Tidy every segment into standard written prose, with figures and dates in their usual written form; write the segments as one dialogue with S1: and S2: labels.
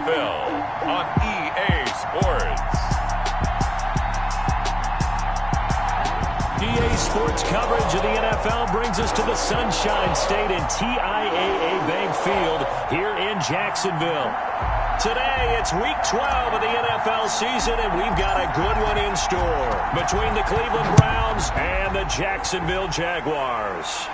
S1: NFL on EA Sports.
S2: EA Sports coverage of the NFL brings us to the Sunshine State and TIAA Bank Field here in Jacksonville. Today, it's Week 12 of the NFL season, and we've got a good one in store between the Cleveland Browns and the Jacksonville Jaguars.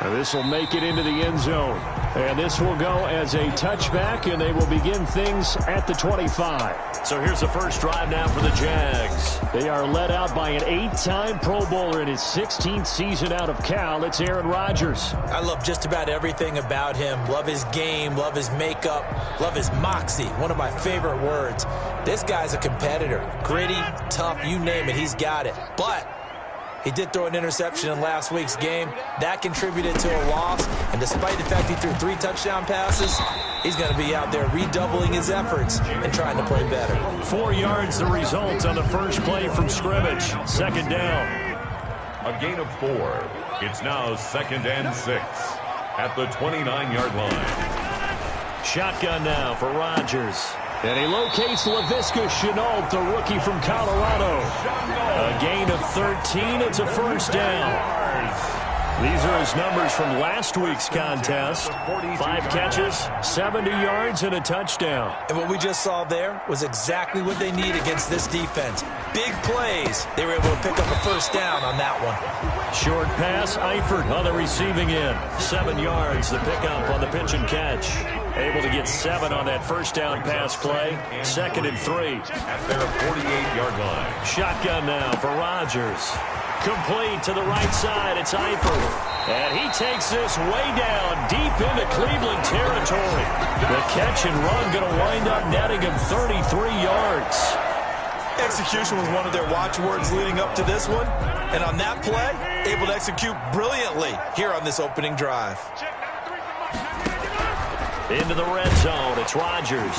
S2: This will make it into the end zone, and this will go as a touchback, and they will begin things at the 25. So here's the first drive now for the Jags. They are led out by an 8-time Pro Bowler in his 16th season out of Cal. It's Aaron Rodgers.
S3: I love just about everything about him. Love his game, love his makeup, love his moxie, one of my favorite words. This guy's a competitor. Gritty, tough, you name it, he's got it. But he did throw an interception in last week's game. That contributed to a loss. And despite the fact he threw 3 touchdown passes, he's going to be out there redoubling his efforts and trying to play better.
S2: 4 yards the result on the first play from scrimmage. Second down.
S1: A gain of 4. It's now 2nd and 6 at the 29-yard line.
S2: Shotgun now for Rodgers. And he locates Laviska Shenault, the rookie from Colorado. A gain of 13. It's a first down. These are his numbers from last week's contest. 5 catches, 70 yards, and a touchdown.
S3: And what we just saw there was exactly what they need against this defense. Big plays. They were able to pick up a first down on that one.
S2: Short pass, Eifert on the receiving end. 7 yards, the pickup on the pitch and catch. Able to get 7 on that first down pass play. 2nd and 3.
S1: At their 48-yard line.
S2: Shotgun now for Rodgers. Complete to the right side. It's Eifert. And he takes this way down deep into Cleveland territory. The catch and run going to wind up netting him 33 yards.
S3: Execution was one of their watchwords leading up to this one. And on that play, able to execute brilliantly here on this opening drive.
S2: Into the red zone. It's Rodgers.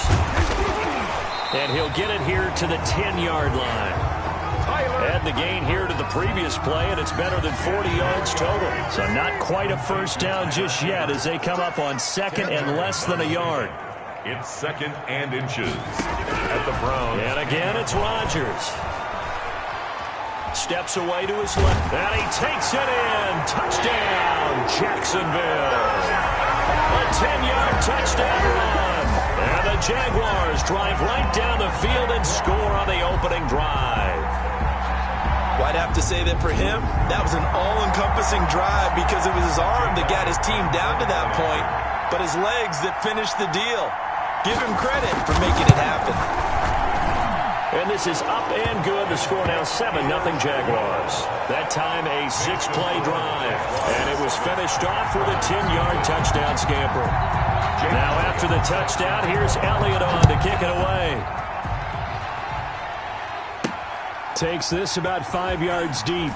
S2: And he'll get it here to the 10-yard line. Add the gain here to the previous play, and it's better than 40 yards total. So not quite a first down just yet as they come up on 2nd and less than a yard.
S1: It's 2nd and inches at the Browns.
S2: And again, it's Rodgers. Steps away to his left, and he takes it in. Touchdown, Jacksonville. A 10-yard touchdown run. And the Jaguars drive right down the field and score on the opening drive.
S3: Well, I'd have to say that for him, that was an all-encompassing drive because it was his arm that got his team down to that point, but his legs that finished the deal. Give him credit for making it happen.
S2: And this is up and good. The score now 7-0 Jaguars. That time a 6-play drive. And it was finished off with a 10-yard touchdown scamper. Now after the touchdown, here's Elliott on to kick it away. Takes this about 5 yards deep.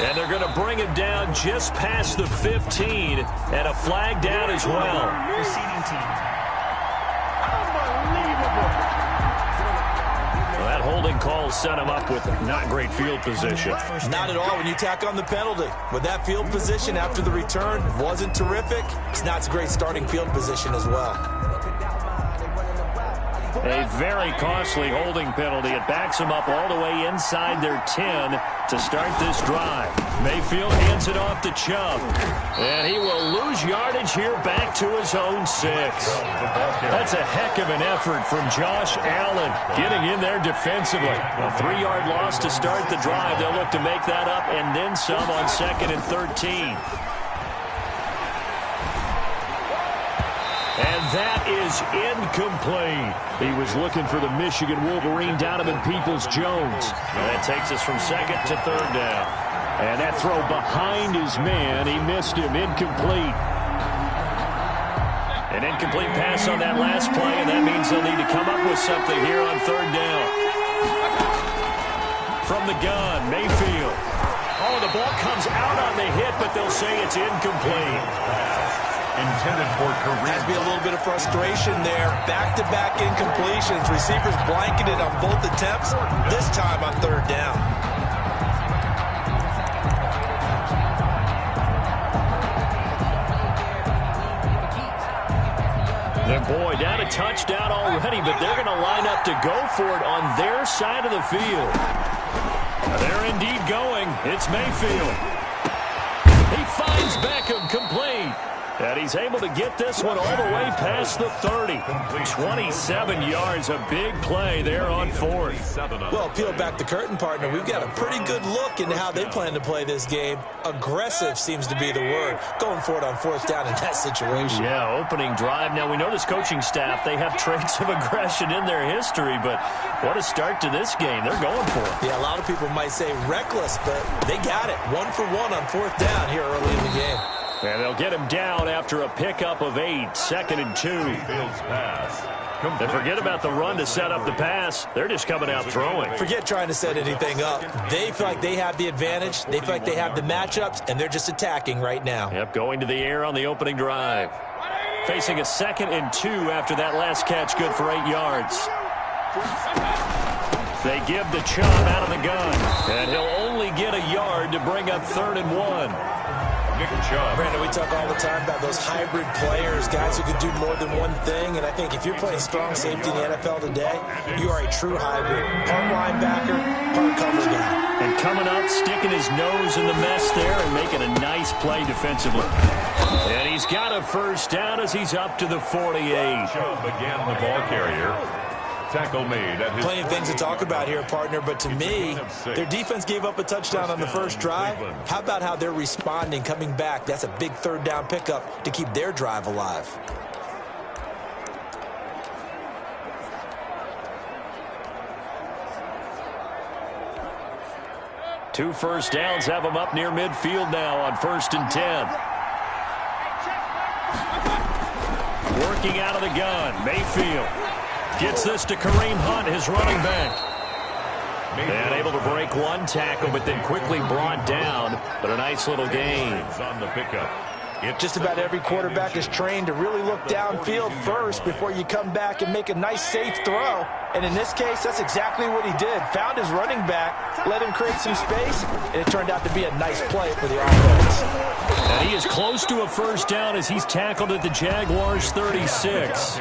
S2: And they're going to bring it down just past the 15. And a flag down as well.
S4: Receiving team.
S2: Well, that holding call set him up with not great field position.
S3: Not at all when you tack on the penalty. With that field position after the return wasn't terrific. It's not a great starting field position as well.
S2: A very costly holding penalty. It backs them up all the way inside their 10 to start this drive. Mayfield hands it off to Chubb. And he will lose yardage here back to his own 6. That's a heck of an effort from Josh Allen getting in there defensively. A 3-yard loss to start the drive. They'll look to make that up and then some on 2nd and 13. And that is incomplete. He was looking for the Michigan Wolverine, Donovan Peoples-Jones. That takes us from 2nd to 3rd down. And that throw behind his man, he missed him, incomplete. An incomplete pass on that last play, and that means they'll need to come up with something here on 3rd down. From the gun, Mayfield. Oh, the ball comes out on the hit, but they'll say it's incomplete.
S1: Intended for career.
S3: Has to be a little bit of frustration there. Back-to-back incompletions. Receivers blanketed on both attempts, this time on 3rd down.
S2: And boy, down a touchdown already, but they're going to line up to go for it on their side of the field. They're indeed going. It's Mayfield. He finds Beckham, complete. And he's able to get this one all the way past the 30. 27 yards, a big play there on fourth.
S3: Well, peel back the curtain, partner. We've got a pretty good look into how they plan to play this game. Aggressive seems to be the word. Going for it on fourth down in that situation.
S2: Yeah, opening drive. Now, we know this coaching staff, they have traits of aggression in their history, but what a start to this game. They're going for it.
S3: Yeah, a lot of people might say reckless, but they got it. 1 for 1 on fourth down here early in the game.
S2: And they'll get him down after a pickup of 8, 2nd and 2. And forget about the run to set up the pass. They're just coming out throwing.
S3: Forget trying to set anything up. They feel like they have the advantage. They feel like they have the matchups, and they're just attacking right now.
S2: Yep, going to the air on the opening drive. Facing a 2nd and 2 after that last catch, good for 8 yards. They give the Chubb out of the gun, and he'll only get a yard to bring up 3rd and 1.
S3: Brandon, we talk all the time about those hybrid players, guys who can do more than one thing, and I think if you're playing strong safety in the NFL today, you are a true hybrid. Part linebacker, part cover guy.
S2: And coming up, sticking his nose in the mess there and making a nice play defensively. And he's got a first down as he's up to the 48.
S1: Chubb again, the ball carrier. Tackle made at his.
S3: Plenty of things to talk about here, partner, but to me, their defense gave up a touchdown on the first drive. How about how they're responding, coming back? That's a big 3rd down pickup to keep their drive alive.
S2: Two first downs have them up near midfield now on 1st and 10. Working out of the gun, Mayfield. Gets this to Kareem Hunt, his running back. And able to break one tackle, but then quickly brought down. But a nice little gain.
S1: On the pickup.
S3: Just about every quarterback is trained to really look downfield first before you come back and make a nice, safe throw. And in this case, that's exactly what he did. Found his running back, let him create some space, and it turned out to be a nice play for the offense.
S2: And he is close to a first down as he's tackled at the Jaguars' 36.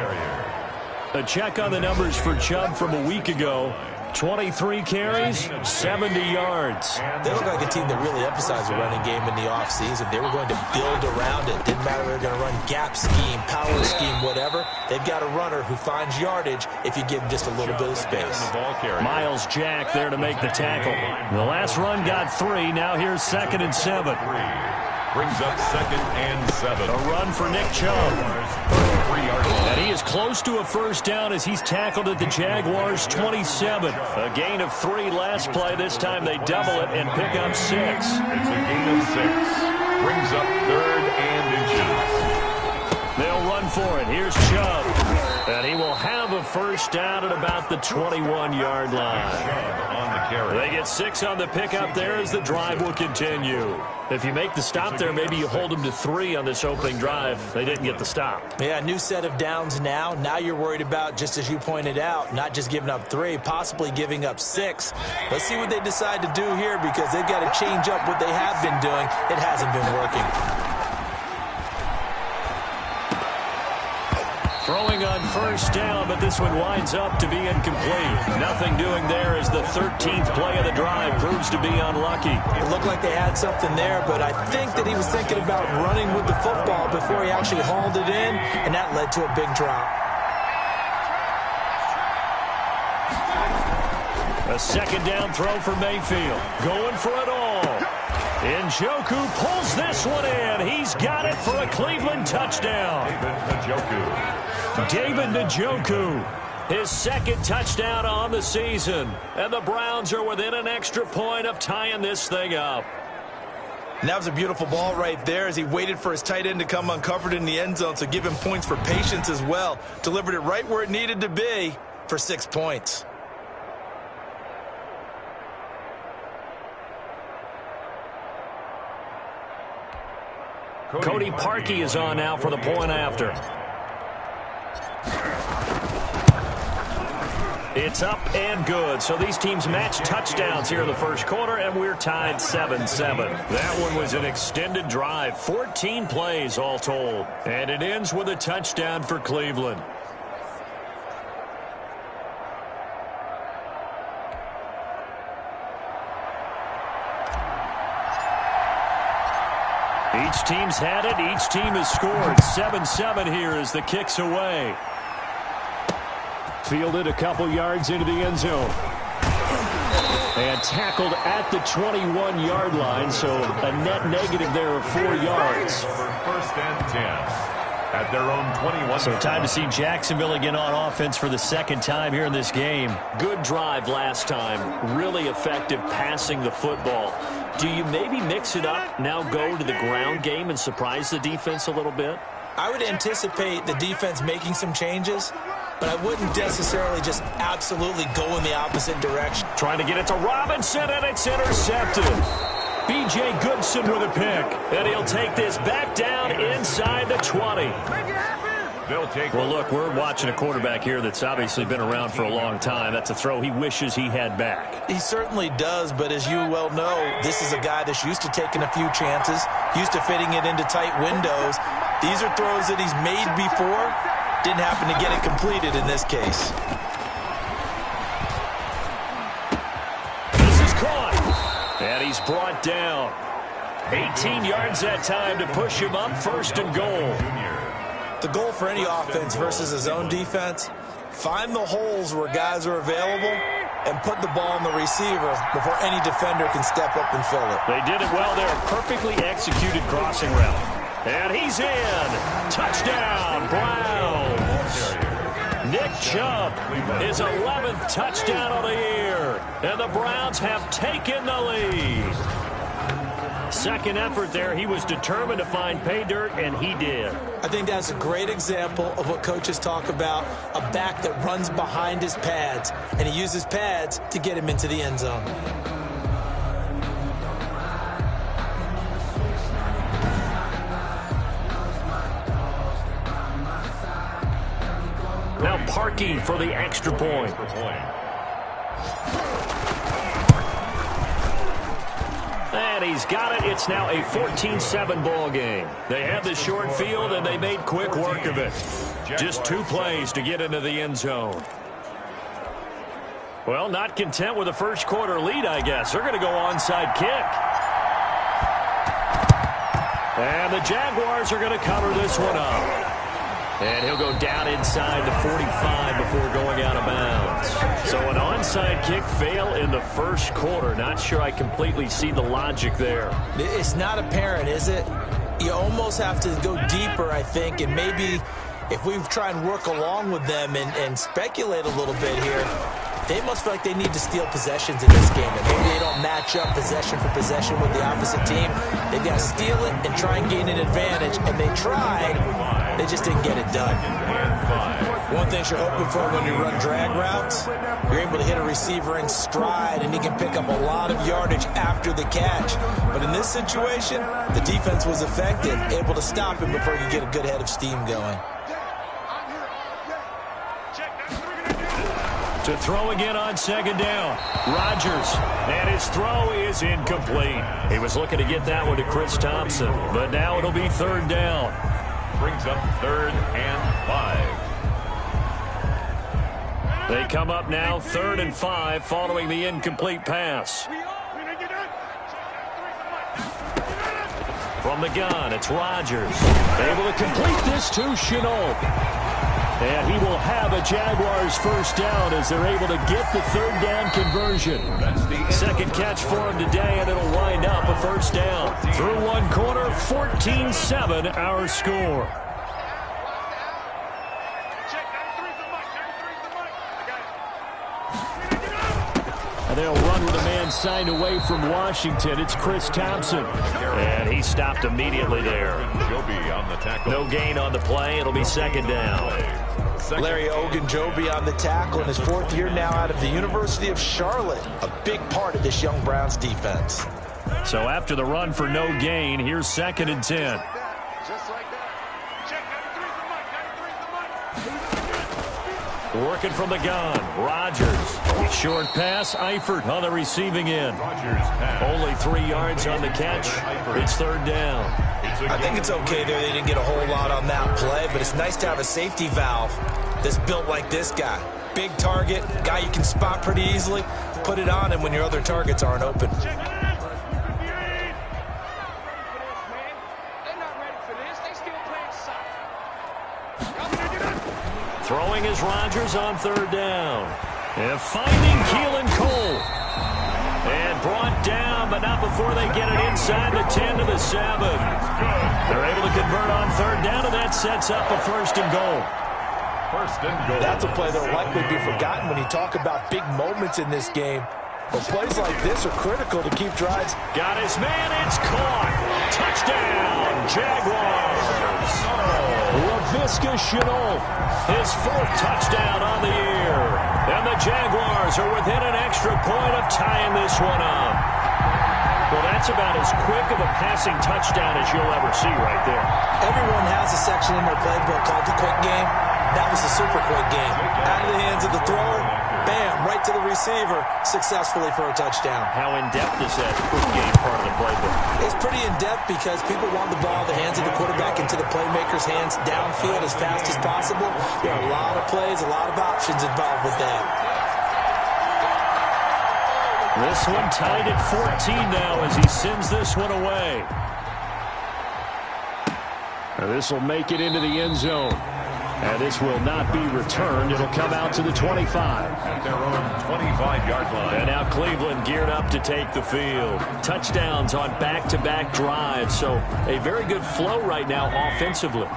S2: A check on the numbers for Chubb from a week ago. 23 carries, 70 yards.
S3: They look like a team that really emphasized the running game in the offseason. They were going to build around it. Didn't matter if they were going to run gap scheme, power scheme, whatever. They've got a runner who finds yardage if you give him just a little bit of space.
S2: Miles Jack there to make the tackle. The last run got 3. Now here's 2nd and 7.
S1: Brings up 2nd and 7.
S2: A run for Nick Chubb. And he is close to a first down as he's tackled at the Jaguars' 27. A gain of 3 last play. This time they double it and pick up 6.
S1: It's a gain of 6. Brings up 3rd and inches.
S2: They'll run for it. Here's Chubb. And he will have a first down at about the 21-yard line. They get 6 on the pickup there as the drive will continue. If you make the stop there, maybe you hold them to 3 on this opening drive. They didn't get the stop.
S3: Yeah, new set of downs now. Now you're worried about, just as you pointed out, not just giving up 3, possibly giving up 6. Let's see what they decide to do here because they've got to change up what they have been doing. It hasn't been working.
S2: Throwing on first down, but this one winds up to be incomplete. Nothing doing there as the 13th play of the drive proves to be unlucky.
S3: It looked like they had something there, but I think that he was thinking about running with the football before he actually hauled it in, and that led to a big drop.
S2: A 2nd down throw for Mayfield. Going for it all. Njoku pulls this one in. He's got it for a Cleveland touchdown. David Njoku, his 2nd touchdown on the season. And the Browns are within an extra point of tying this thing up.
S3: And that was a beautiful ball right there as he waited for his tight end to come uncovered in the end zone, so give him points for patience as well. Delivered it right where it needed to be for 6 points.
S2: Cody Parkey is on now for the point after. It's up and good. So these teams match touchdowns here in the first quarter, and we're tied 7-7. That one was an extended drive, 14 plays all told. And it ends with a touchdown for Cleveland. Each team's had it. Each team has scored. 7-7 here as the kick's away. Fielded a couple yards into the end zone. And tackled at the 21-yard line, so a net negative there of 4 yards.
S1: First and 10 at their own 21.
S2: So time to see Jacksonville again on offense for the second time here in this game. Good drive last time. Really effective passing the football. Do you maybe mix it up, now go to the ground game and surprise the defense a little bit?
S3: I would anticipate the defense making some changes, but I wouldn't necessarily just absolutely go in the opposite direction.
S2: Trying to get it to Robinson, and it's intercepted. B.J. Goodson with a pick, and he'll take this back down inside the 20. Well, look, we're watching a quarterback here that's obviously been around for a long time. That's a throw he wishes he had back.
S3: He certainly does, but as you well know, this is a guy that's used to taking a few chances, used to fitting it into tight windows. These are throws that he's made before. Didn't happen to get it completed in this case.
S2: This is caught. And he's brought down. 18 yards that time to push him up, first and goal.
S3: The goal for any offense versus his own defense, find the holes where guys are available and put the ball on the receiver before any defender can step up and fill it.
S2: They did it well there. Perfectly executed crossing route. And he's in. Touchdown, Browns. Nick Chubb, his 11th touchdown of the year. And the Browns have taken the lead. Second effort there, he was determined to find pay dirt, and he did.
S3: I think that's a great example of what coaches talk about, a back that runs behind his pads, and he uses pads to get him into the end zone.
S2: Now Parkey for the extra point. And he's got it. It's now a 14-7 ball game. They have the short field, and they made quick work of it. Just 2 plays to get into the end zone. Well, not content with a first quarter lead, I guess. They're going to go onside kick. And the Jaguars are going to cover this one up. And he'll go down inside the 45 before going out of bounds. So an onside kick fail in the first quarter. Not sure I completely see the logic there.
S3: It's not apparent, is it? You almost have to go deeper, I think, and maybe if we try and work along with them and speculate a little bit here, they must feel like they need to steal possessions in this game. And maybe they don't match up possession for possession with the opposite team. They've got to steal it and try and gain an advantage. And they tried. They just didn't get it done. One thing you're hoping for when you run drag routes, you're able to hit a receiver in stride, and he can pick up a lot of yardage after the catch. But in this situation, the defense was effective, able to stop him before he could get a good head of steam going.
S2: To throw again on second down. Rodgers, and his throw is incomplete. He was looking to get that one to Chris Thompson, but now it'll be third down.
S1: Brings up 3rd and 5.
S2: They come up now 3rd and 5 following the incomplete pass. From the gun, it's Rodgers. Able to complete this to Shenault. And he will have a Jaguars first down as they're able to get the third down conversion. Second catch for him today, and it'll wind up a first down. Through one quarter, 14-7 our score. And they'll run with a man signed away from Washington. It's Chris Thompson. And he stopped immediately there. No gain on the play. It'll be second down.
S3: Larry Ogunjobi on the tackle in his 4th year now out of the University of Charlotte. A big part of this young Browns defense.
S2: So after the run for no gain, here's 2nd and 10. Working from the gun. Rodgers. Short pass. Eifert on the receiving end. Only 3 yards on the catch. It's third down.
S3: I think it's okay there. They didn't get a whole lot on that play, but it's nice to have a safety valve that's built like this guy. Big target, guy you can spot pretty easily. Put it on him when your other targets aren't open.
S2: Throwing is Rodgers on third down. And finding Keelan Cole. And brought down, but not before they get it inside the 10 to the 7. They're able to convert on third down, and that sets up a first and goal.
S3: First and goal. That's a play that will likely be forgotten when you talk about big moments in this game. But plays like this are critical to keep drives.
S2: Got his man, it's caught. Touchdown, Jaguars. Laviska Shenault, his 4th touchdown on the year. And the Jaguars are within an extra point of tying this one up. Well, that's about as quick of a passing touchdown as you'll ever see right there.
S3: Everyone has a section in their playbook called the quick game. That was a super quick game. Out of the hands of the thrower, bam, right to the receiver, successfully for a touchdown.
S2: How in-depth is that quick game part of the playbook?
S3: It's pretty in-depth because people want the ball in the hands of the quarterback into the playmaker's hands downfield as fast as possible. There are a lot of plays, a lot of options involved with that.
S2: This one tied at 14 now as he sends this one away. Now this will make it into the end zone. And this will not be returned. It'll come out to the 25.
S1: At their own 25-yard line.
S2: And now Cleveland geared up to take the field. Touchdowns on back-to-back drives. So a very good flow right now offensively.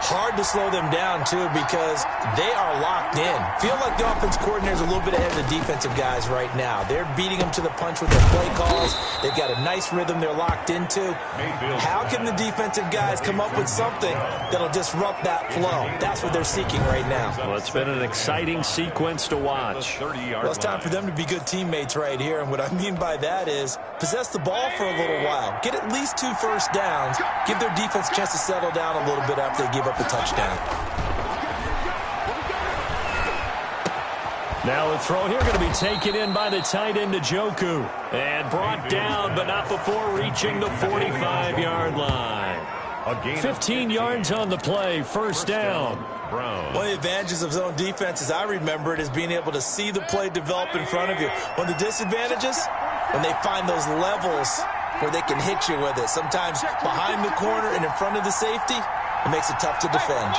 S3: Hard to slow them down, too, because they are locked in. Feel like the offense coordinator's a little bit ahead of the defensive guys right now. They're beating them to the punch with their play calls. They've got a nice rhythm they're locked into. How can the defensive guys come up with something that'll disrupt that flow? That's what they're seeking right now.
S2: Well, it's been an exciting sequence to watch.
S3: Well, it's time for them to be good teammates right here, and what I mean by that is possess the ball for a little while. Get at least 2 first downs. Give their defense a chance to settle down a little bit after they give up a touchdown.
S2: Now the throw here going to be taken in by the tight end Njoku. And brought down, but not before reaching the 45-yard line. 15 yards on the play, first down.
S3: One of the advantages of zone defense, as I remember it, is being able to see the play develop in front of you. One of the disadvantages, when they find those levels where they can hit you with it. Sometimes behind the corner and in front of the safety, it makes it tough to defend.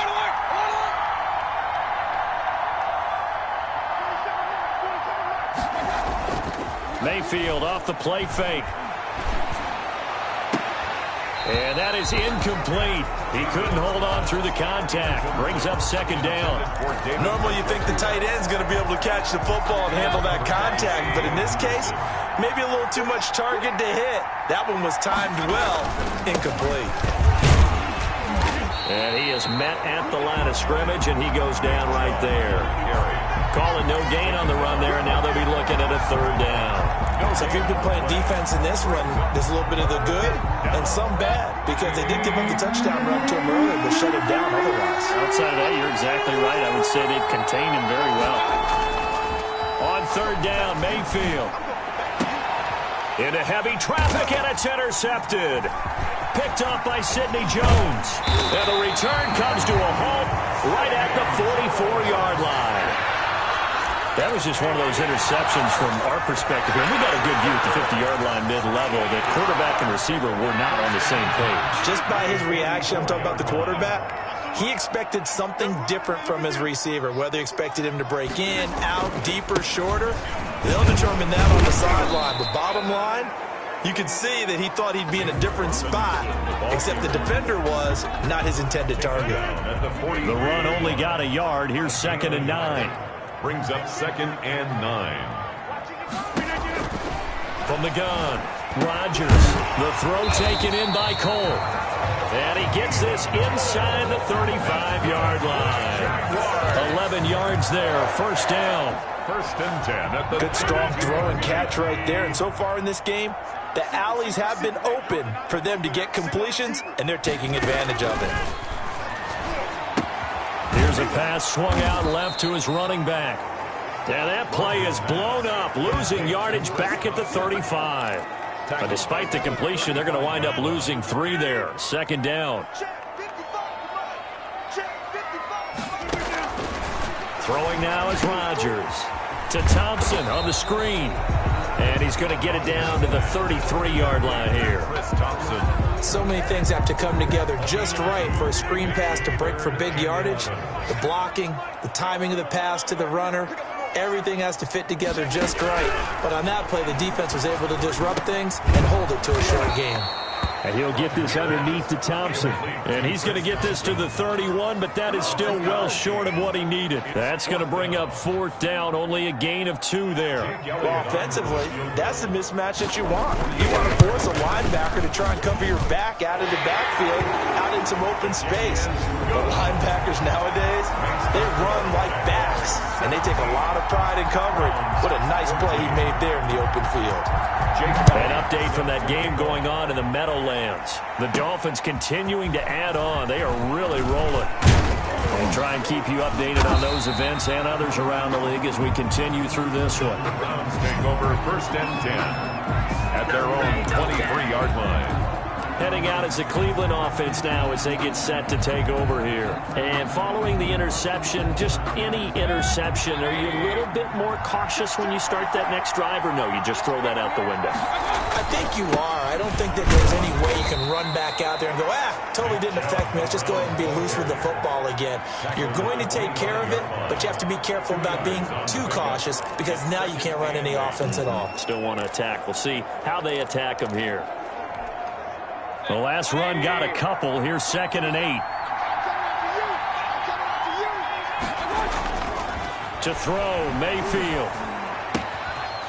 S2: Mayfield off the play fake. And that is incomplete. He couldn't hold on through the contact. Brings up second down.
S3: Normally you think the tight end's going to be able to catch the football and handle that contact, but in this case, maybe a little too much target to hit. That one was timed well. Incomplete.
S2: And he is met at the line of scrimmage, and he goes down right there. Calling no gain on the run there, and now they'll be looking at a third down.
S3: So if you've been playing defense in this one, there's a little bit of the good and some bad, because they did give up the touchdown run to him earlier, but shut him down otherwise.
S2: Outside of that, you're exactly right. I would say they've contained him very well. On third down, Mayfield. Into heavy traffic, and it's intercepted. Picked off by Sidney Jones. And the return comes to a halt right at the 44-yard line. That was just one of those interceptions from our perspective here. We got a good view at the 50-yard line mid-level that quarterback and receiver were not on the same page.
S3: Just by his reaction, I'm talking about the quarterback, he expected something different from his receiver, whether he expected him to break in, out, deeper, shorter. They'll determine that on the sideline. But bottom line, you could see that he thought he'd be in a different spot, except the defender was not his intended target.
S2: The run only got a yard. Here's 2nd and 9.
S1: Brings up 2nd and 9.
S2: From the gun, Rodgers. The throw taken in by Cole. And he gets this inside the 35-yard line. 11 yards there, first down.
S1: 1st and 10. At the
S3: good strong throw and catch right there. And so far in this game, the alleys have been open for them to get completions, and they're taking advantage of it.
S2: Here's Here's a pass swung out left to his running back. And that play is blown up, losing yardage back at the 35. But despite the completion, they're going to wind up losing 3 there. Second down. Throwing now is Rodgers. To Thompson on the screen. And he's going to get it down to the 33-yard line here.
S3: So many things have to come together just right for a screen pass to break for big yardage. The blocking, the timing of the pass to the runner, everything has to fit together just right. But on that play, the defense was able to disrupt things and hold it to a short game.
S2: And he'll get this underneath to Thompson. And he's going to get this to the 31, but that is still well short of what he needed. That's going to bring up 4th down, only a gain of 2 there.
S3: Well, offensively, that's the mismatch that you want. You want to force a linebacker to try and cover your back out of the backfield, out in some open space. But linebackers nowadays, they run like backs, and they take a lot of pride in covering. What a nice play he made there in the open field.
S2: An update from that game going on in the Meadowlands. The Dolphins continuing to add on. They are really rolling. We'll try and keep you updated on those events and others around the league as we continue through this one.
S1: Browns take over 1st and 10 at their own 23-yard line.
S2: Heading out as the Cleveland offense now as they get set to take over here. And following the interception, just any interception, are you a little bit more cautious when you start that next drive, or no, you just throw that out the window?
S3: I think you are. I don't think that there's any way you can run back out there and go, totally didn't affect me. Let's just go ahead and be loose with the football again. You're going to take care of it, but you have to be careful about being too cautious because now you can't run any offense at all.
S2: Still want to attack. We'll see how they attack them here. The last run got a couple. Here's 2nd and 8. To throw, Mayfield.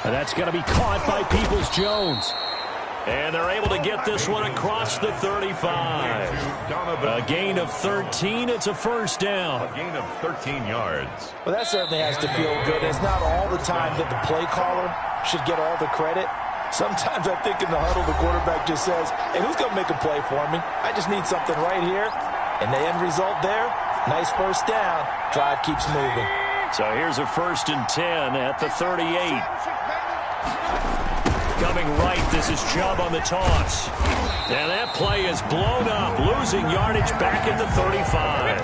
S2: And that's going to be caught by Peoples-Jones. And they're able to get this one across the 35. A gain of 13. It's a 1st down.
S1: A gain of 13 yards.
S3: Well, that certainly has to feel good. It's not all the time that the play caller should get all the credit. Sometimes I think in the huddle, the quarterback just says, hey, who's going to make a play for me? I just need something right here. And the end result there, nice 1st down. Drive keeps moving.
S2: So here's a 1st and 10 at the 38. Coming right, this is Chubb on the toss. And that play is blown up, losing yardage back at the 35.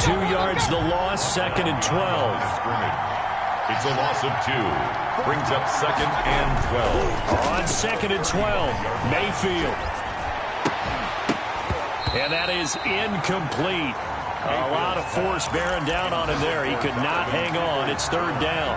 S2: 2 yards the loss, 2nd and 12.
S1: It's a loss of 2. Brings up 2nd and 12.
S2: On 2nd and 12, Mayfield. And that is incomplete. A lot of force bearing down on him there. He could not hang on. It's 3rd down.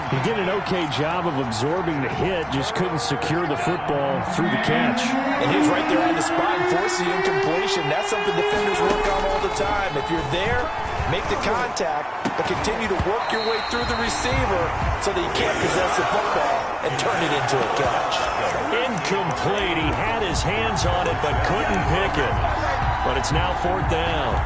S4: He did an okay job of absorbing the hit, just couldn't secure the football through the catch.
S3: And he was right there on the spot and forced the incompletion. That's something defenders work on all the time. If you're there, make the contact, but continue to work your way through the receiver so that you can't possess the football and turn it into a catch.
S2: Incomplete. He had his hands on it but couldn't pick it. But it's now 4th down.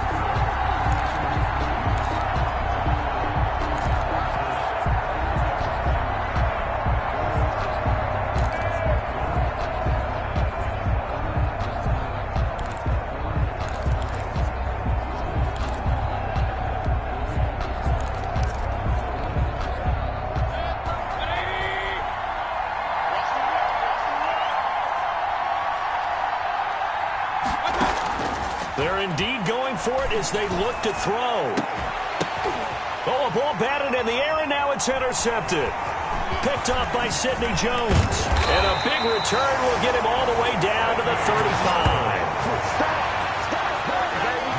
S2: They're indeed going for it as they look to throw. Oh, a ball batted in the air, and now it's intercepted. Picked off by Sidney Jones. And a big return will get him all the way down to the 35.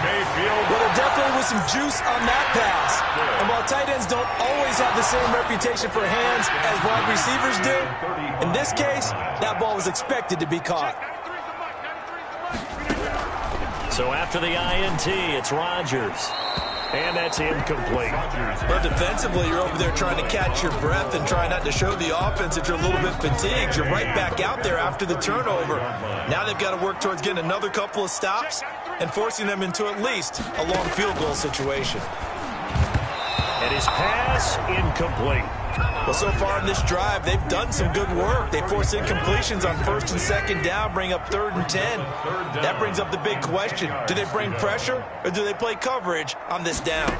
S1: Mayfield.
S3: Well, there definitely was some juice on that pass. And while tight ends don't always have the same reputation for hands as wide receivers do, in this case, that ball was expected to be caught.
S2: So after the INT, it's Rodgers. And that's incomplete.
S3: But defensively, you're over there trying to catch your breath and try not to show the offense that you're a little bit fatigued. You're right back out there after the turnover. Now they've got to work towards getting another couple of stops and forcing them into at least a long field goal situation.
S2: And his pass incomplete.
S3: Well, so far in this drive, they've done some good work. They force incompletions on 1st and 2nd down, bring up 3rd and 10. That brings up the big question. Do they bring pressure or do they play coverage on this down?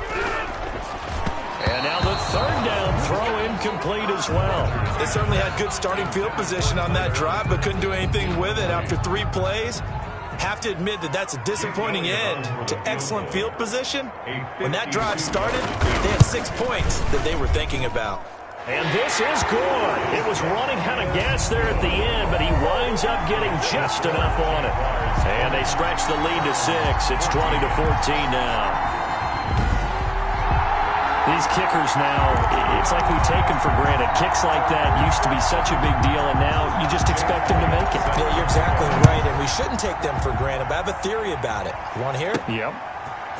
S2: And now the 3rd down throw incomplete as well.
S3: They certainly had good starting field position on that drive, but couldn't do anything with it after 3 plays. Have to admit that that's a disappointing end to excellent field position. When that drive started, they had 6 points that they were thinking about.
S2: And this is good. It was running out of gas there at the end, but he winds up getting just enough on it. And they stretch the lead to 6. It's 20-14 now. These kickers now, it's like we take them for granted. Kicks like that used to be such a big deal, and now you just expect them to make it.
S3: Yeah, you're exactly right, and we shouldn't take them for granted, but I have a theory about it. You want to hear it?
S2: Yep.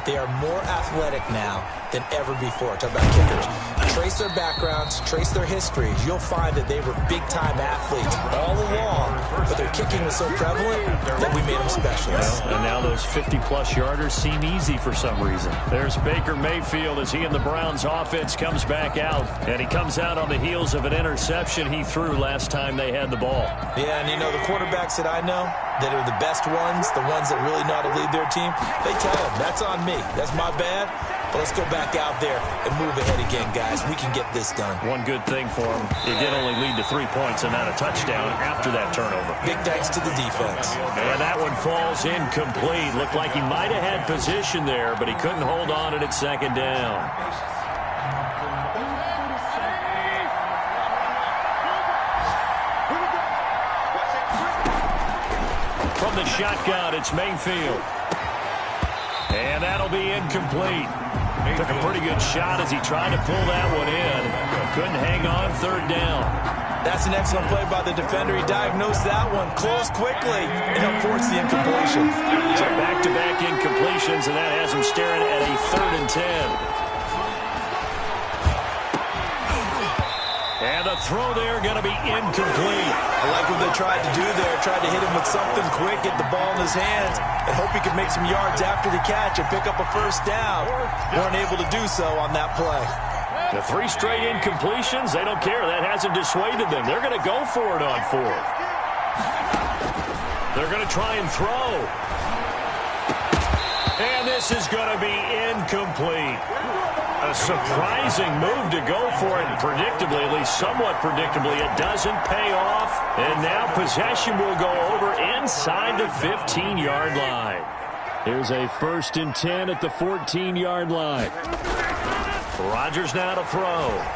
S3: They are more athletic now than ever before. Talk about kickers. Trace their backgrounds, trace their histories. You'll find that they were big-time athletes all along, but their kicking was so prevalent that we made them specialists.
S2: Well, and now those 50-plus yarders seem easy for some reason. There's Baker Mayfield as he and the Browns offense comes back out, and he comes out on the heels of an interception he threw last time they had the ball.
S3: Yeah, and you know, the quarterbacks that I know that are the best ones, the ones that really know how to lead their team, they tell them, that's on me. That's my bad. But let's go back out there and move ahead again, guys. We can get this done.
S2: One good thing for him, it did only lead to 3 points and not a touchdown after that turnover.
S3: Big thanks to the defense.
S2: And that one falls incomplete. Looked like he might have had position there, but he couldn't hold on it at 2nd down. From the shotgun, it's Mayfield. And that'll be incomplete. Took a pretty good shot as he tried to pull that one in. Couldn't hang on 3rd down.
S3: That's an excellent play by the defender. He diagnosed that one, closed quickly, and helped force the incompletion.
S2: So back-to-back incompletions, and that has him staring at a 3rd and 10. And the throw there going to be incomplete.
S3: I like what they tried to do there. Tried to hit him with something quick, get the ball in his hands, and hope he could make some yards after the catch and pick up a 1st down. Weren't able to do so on that play.
S2: The 3 straight incompletions, they don't care. That hasn't dissuaded them. They're going to go for it on 4th. They're going to try and throw. And this is going to be incomplete. A surprising move to go for it, and predictably, at least somewhat predictably, it doesn't pay off. And now possession will go over inside the 15-yard line. Here's a 1st and 10 at the 14-yard line. Rodgers now to throw.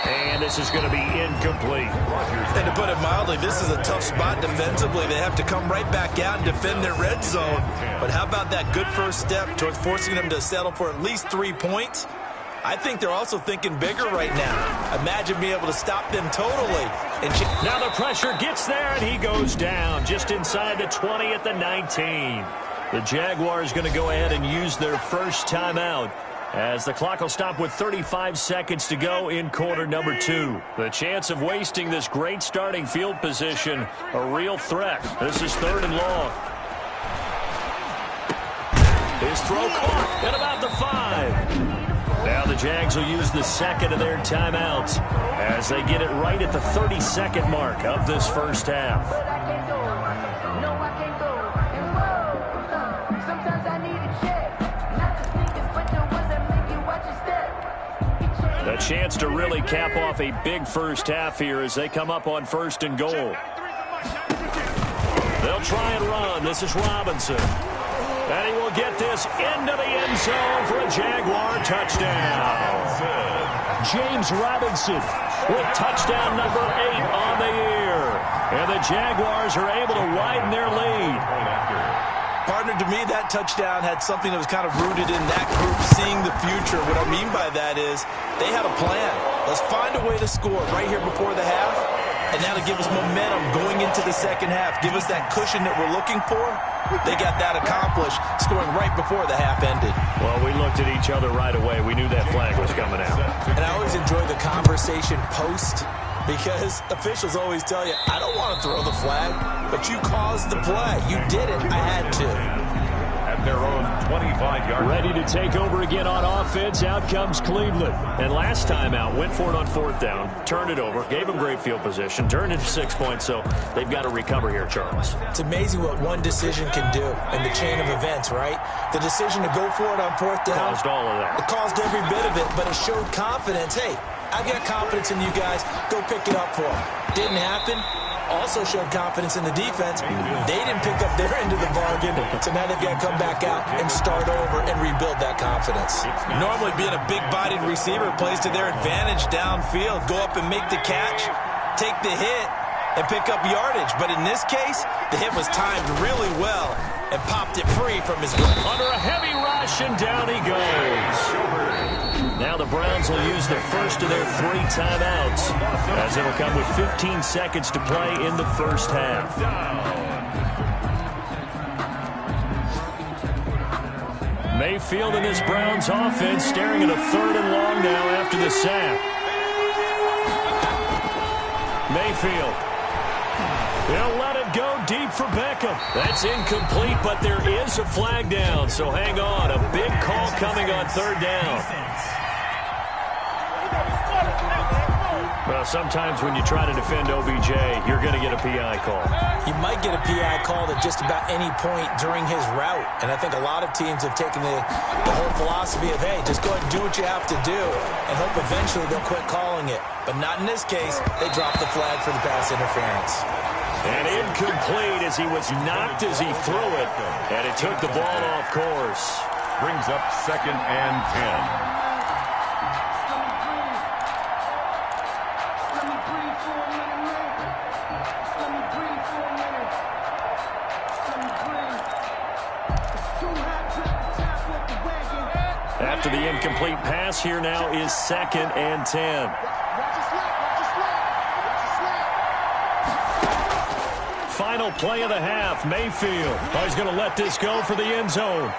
S2: And this is going to be incomplete.
S3: And to put it mildly, this is a tough spot defensively. They have to come right back out and defend their red zone. But how about that good first step towards forcing them to settle for at least 3 points? I think they're also thinking bigger right now. Imagine being able to stop them totally.
S2: Now the pressure gets there, and he goes down just inside the 20 at the 19. The Jaguars going to go ahead and use their first timeout, as the clock will stop with 35 seconds to go in quarter number 2. The chance of wasting this great starting field position, a real threat. This is 3rd and long. His throw caught at about the 5. Now the Jags will use the 2nd of their timeouts as they get it right at the 32nd mark of this first half. A chance to really cap off a big first half here as they come up on 1st and goal. They'll try and run. This is Robinson. And he will get this into the end zone for a Jaguar touchdown. James Robinson with touchdown number 8 on the year. And the Jaguars are able to widen their lead.
S3: Partner, to me, that touchdown had something that was kind of rooted in that group seeing the future. What I mean by that is they had a plan. Let's find a way to score right here before the half, and that'll give us momentum going into the 2nd half. Give us that cushion that we're looking for. They got that accomplished, scoring right before the half ended.
S2: Well, we looked at each other right away. We knew that flag was coming out.
S3: And I always enjoy the conversation post, because officials always tell you, I don't want to throw the flag, but you caused the play. You did it. I had to.
S1: their own 25-yard line.
S2: Ready to take over again on offense. Out comes Cleveland. And last time out, went for it on 4th down, turned it over, gave them great field position, turned into 6 points, so they've got to recover here, Charles.
S3: It's amazing what one decision can do in the chain of events, right? The decision to go for it on 4th down.
S2: Caused all of that.
S3: It caused every bit of it, but it showed confidence. Hey, I've got confidence in you guys. Go pick it up for them. Didn't happen. Also showed confidence in the defense. They didn't pick up their end of the bargain, so now they've got to come back out and start over and rebuild that confidence. Normally being a big-bodied receiver plays to their advantage downfield. Go up and make the catch, take the hit, and pick up yardage. But in this case, the hit was timed really well and popped it free from his grip.
S2: Under a heavy rush, and down he goes. Now the Browns will use the first of their 3 timeouts, as it'll come with 15 seconds to play in the first half. Mayfield and this Browns offense staring at a 3rd and long now after the sack. Mayfield. They'll let it go deep for Beckham. That's incomplete, but there is a flag down, so hang on. A big call coming on 3rd down. Well, sometimes when you try to defend OBJ, you're going to get a PI call.
S3: You might get a PI call at just about any point during his route. And I think a lot of teams have taken the whole philosophy of, hey, just go ahead and do what you have to do and hope eventually they'll quit calling it. But not in this case. They dropped the flag for the pass interference.
S2: And incomplete as he was knocked as he threw it. And it took the ball off course.
S1: Brings up 2nd and 10.
S2: After the incomplete pass, here now is 2nd and 10. Final play of the half. Mayfield. Oh, he's going to let this go for the end zone.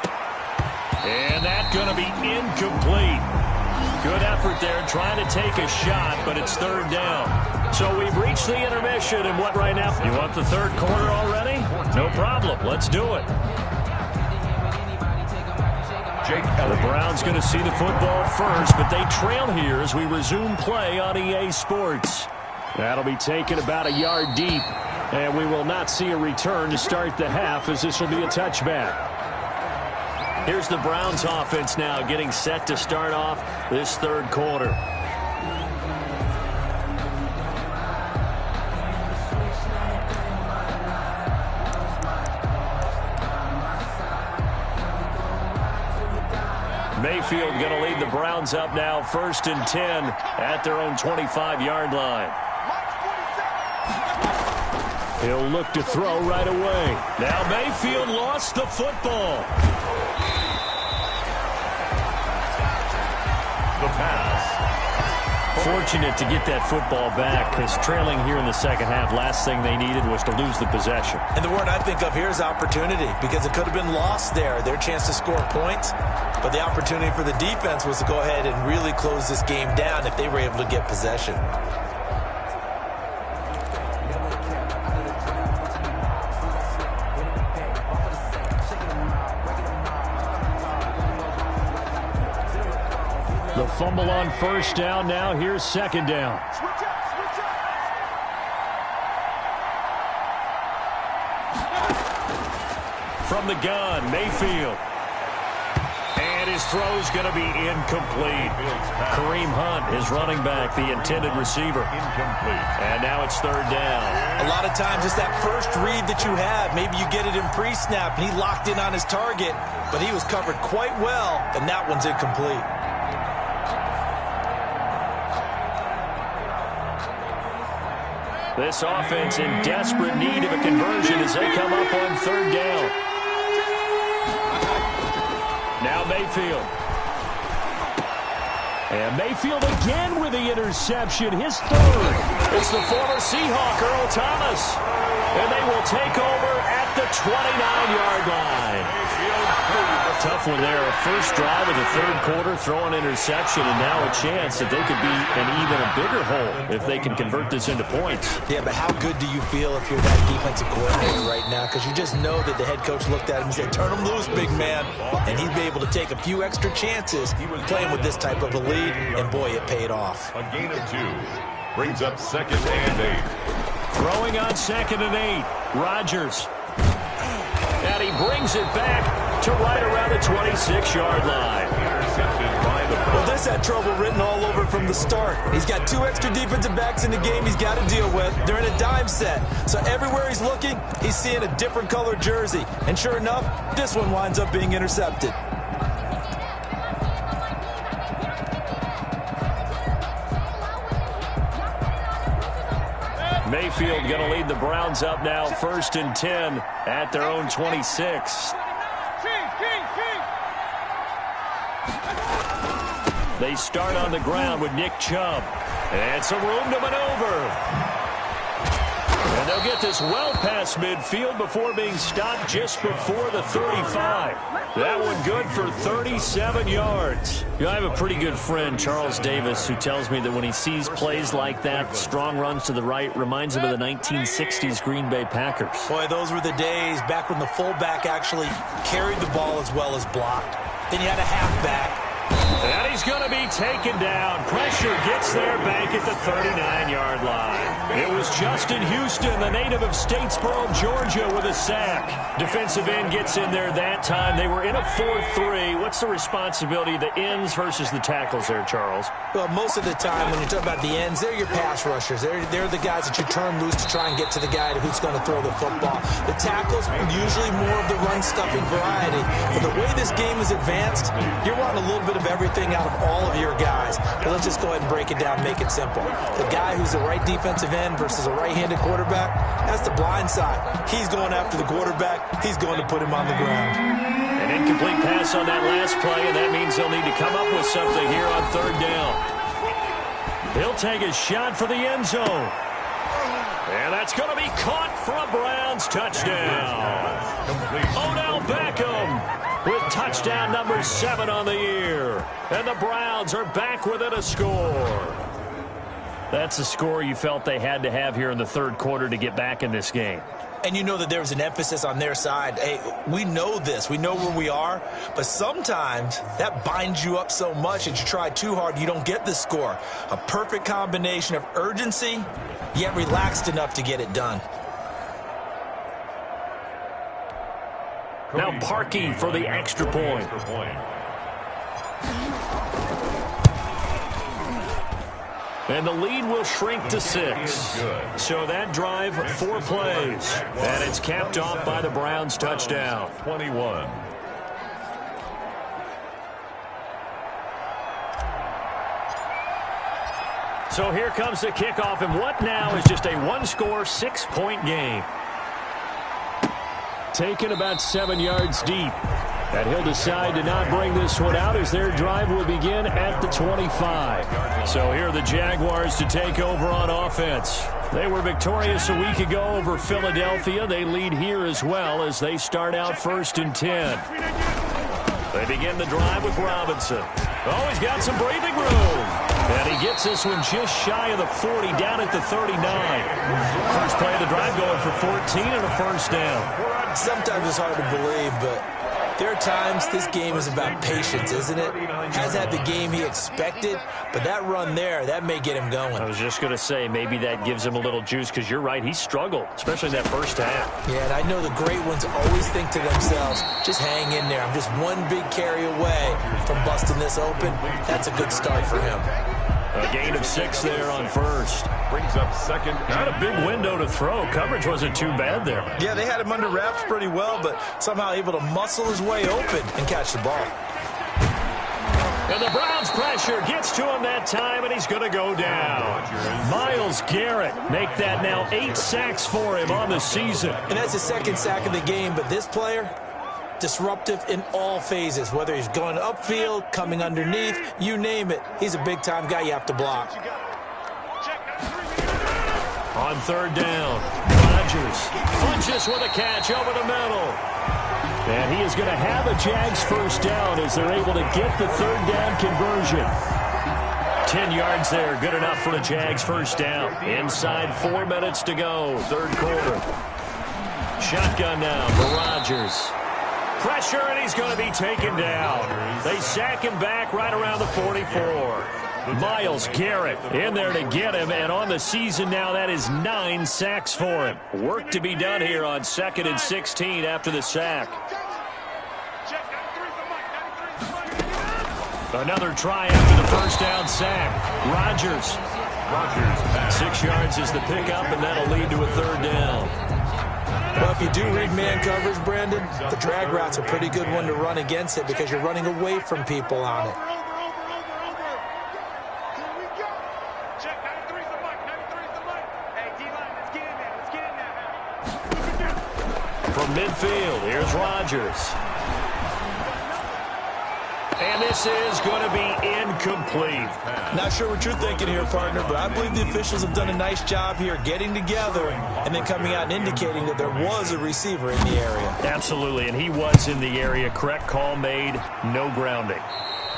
S2: And that's going to be incomplete. Good effort there trying to take a shot, but it's 3rd down. So we've reached the intermission, and what right now? You want the 3rd quarter already? No problem. Let's do it. The Browns going to see the football first, but they trail here as we resume play on EA Sports. That'll be taken about a yard deep, and we will not see a return to start the half, as this will be a touchback. Here's the Browns offense now getting set to start off this 3rd quarter. Mayfield going to lead the Browns up now 1st and 10 at their own 25-yard line. He'll look to throw right away. Now Mayfield lost the football.
S1: The pass.
S2: Fortunate to get that football back, because trailing here in the 2nd half, last thing they needed was to lose the possession.
S3: And the word I think of here is opportunity, because it could have been lost there, their chance to score points. But the opportunity for the defense was to go ahead and really close this game down if they were able to get possession.
S2: The fumble on 1st down. Now here's 2nd down. From the gun, Mayfield. And his throw's going to be incomplete. Kareem Hunt, his running back, the intended receiver.
S1: Incomplete.
S2: And now it's 3rd down.
S3: A lot of times it's that first read that you have. Maybe you get it in pre-snap, and he locked in on his target, but he was covered quite well, and that one's incomplete.
S2: This offense in desperate need of a conversion as they come up on 3rd down. Now Mayfield. And Mayfield again with the interception, his 3rd. It's the former Seahawk, Earl Thomas. And they will take over at the 29-yard line.
S1: Mayfield through the
S2: tough one there. First drive of the third quarter, throw an interception, and now a chance that they could be in even a bigger hole if they can convert this into points.
S3: Yeah, but how good do you feel if you're that defensive coordinator right now? Because you just know that the head coach looked at him and said, turn him loose, big man. And he'd be able to take a few extra chances playing with this type of a lead, and boy, it paid off.
S1: A gain of 2 brings up 2nd and 8.
S2: Throwing on 2nd and 8, Rodgers. And he brings it back to right around the 26-yard line.
S1: Intercepted by the
S3: Well, this had trouble written all over from the start. He's got 2 extra defensive backs in the game he's got to deal with. They're in a dime set. So everywhere he's looking, he's seeing a different colored jersey. And sure enough, this one winds up being intercepted.
S2: Mayfield going to lead the Browns up now, 1st and 10 at their own 26. They start on the ground with Nick Chubb. And some room to maneuver. And they'll get this well past midfield before being stopped just before the 35. That one good for 37 yards. I have a pretty good friend, Charles Davis, who tells me that when he sees plays like that, strong runs to the right, reminds him of the 1960s Green Bay Packers.
S3: Boy, those were the days back when the fullback actually carried the ball as well as blocked. Then you had a halfback.
S2: And he's going to be taken down. Pressure gets there back at the 39-yard line. It was Justin Houston, the native of Statesboro, Georgia, with a sack. Defensive end gets in there that time. They were in a 4-3. What's the responsibility of the ends versus the tackles there, Charles?
S3: Well, most of the time when you talk about the ends, they're your pass rushers. They're the guys that you turn loose to try and get to the guy who's going to throw the football. The tackles, usually more of the run-stuffing variety. But the way this game is advanced, you're wanting a little bit of everything out of all of your guys. But let's just go ahead and break it down, make it simple. The guy who's the right defensive end versus a right-handed quarterback, that's the blind side. He's going after the quarterback. He's going to put him on the ground.
S2: An incomplete pass on that last play, and that means they'll need to come up with something here on 3rd down. He'll take a shot for the end zone. And that's going to be caught for a Browns touchdown. Odell Beckham with touchdown number 7 on the year. And the Browns are back within a score. That's the score you felt they had to have here in the 3rd quarter to get back in this game.
S3: And you know that there was an emphasis on their side. Hey, we know this. We know where we are. But sometimes that binds you up so much that you try too hard, you don't get the score. A perfect combination of urgency, yet relaxed enough to get it done.
S2: Now Parkey for the extra point. And the lead will shrink to 6. So that drive, 4 plays. And it's capped off by the Browns touchdown.
S1: 21.
S2: So here comes the kickoff, and what now is just a one-score, 6-point game. Taken about 7 yards deep. And he'll decide to not bring this one out as their drive will begin at the 25. So here are the Jaguars to take over on offense. They were victorious a week ago over Philadelphia. They lead here as well as they start out 1st and 10. They begin the drive with Robinson. Oh, he's got some breathing room. And he gets this one just shy of the 40, down at the 39. First play of the drive going for 14 and a 1st down.
S3: Sometimes it's hard to believe, but there are times this game is about patience, isn't it? Has had the game he expected, but that run there, that may get him going.
S2: I was just going to say, maybe that gives him a little juice, because you're right, he struggled, especially in that first half.
S3: Yeah, and I know the great ones always think to themselves, just hang in there. I'm just one big carry away from busting this open. That's a good start for him.
S2: A gain of 6 there on 1st.
S1: Brings up 2nd.
S2: Not a big window to throw. Coverage wasn't too bad there.
S3: Yeah, they had him under wraps pretty well, but somehow able to muscle his way open and catch the ball.
S2: And the Browns pressure gets to him that time, and he's going to go down. Myles Garrett make that now 8 sacks for him on the season.
S3: And that's his 2nd sack of the game, but this player, disruptive in all phases, whether he's going upfield, coming underneath, you name it. He's a big-time guy you have to block.
S2: On 3rd down, Rodgers punches with a catch over the middle. And he is going to have a Jags first down as they're able to get the third down conversion. 10 yards there, good enough for a Jags first down. Inside 4 minutes to go, third quarter. Shotgun now for Rodgers. Pressure, and he's going to be taken down. They sack him back right around the 44. Myles Garrett in there to get him, and on the season now, that is 9 sacks for him. Work to be done here on 2nd and 16 after the sack. Another try after the first down sack. Rodgers. 6 yards is the pickup, and that'll lead to a third down.
S3: Well, if you do read man coverage, Brandon, the drag route's a pretty good one to run against it because you're running away from people on it.
S2: From midfield, here's Rodgers. And this is going to be incomplete.
S3: Not sure what you're thinking here, partner, but I believe the officials have done a nice job here getting together and then coming out and indicating that there was a receiver in the area.
S2: Absolutely, and he was in the area. Correct call made, no grounding.